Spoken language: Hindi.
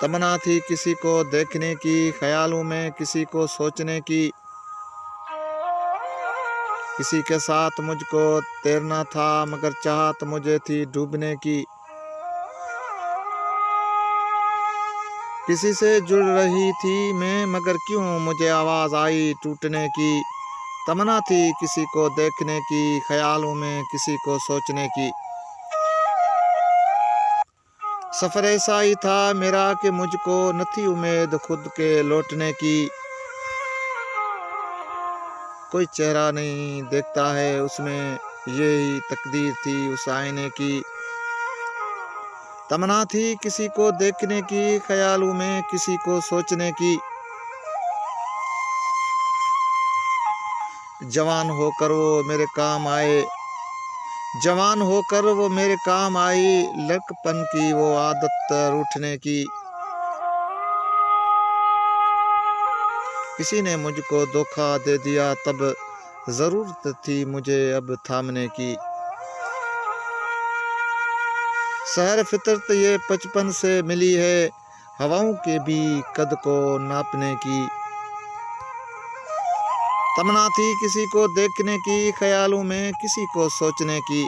तमन्ना थी किसी को देखने की, ख्यालों में किसी को सोचने की। किसी के साथ मुझको तैरना था, मगर चाहत मुझे थी डूबने की। किसी से जुड़ रही थी मैं, मगर क्यों मुझे आवाज़ आई टूटने की। तमन्ना थी किसी को देखने की, ख्यालों में किसी को सोचने की। सफ़र ऐसा ही था मेरा कि मुझको न थी उम्मीद खुद के लौटने की। कोई चेहरा नहीं देखता है उसमें, यही तकदीर थी उस आईने की। तमन्ना थी किसी को देखने की, ख्यालों में किसी को सोचने की। जवान होकर वो मेरे काम आए, जवान होकर वो मेरे काम आई। लड़कपन की वो आदत रूठने की। किसी ने मुझको धोखा दे दिया तब, ज़रूरत थी मुझे अब थामने की। शहर फितरत ये बचपन से मिली है, हवाओं के भी कद को नापने की। तमन्ना थी किसी को देखने की, ख्यालों में किसी को सोचने की।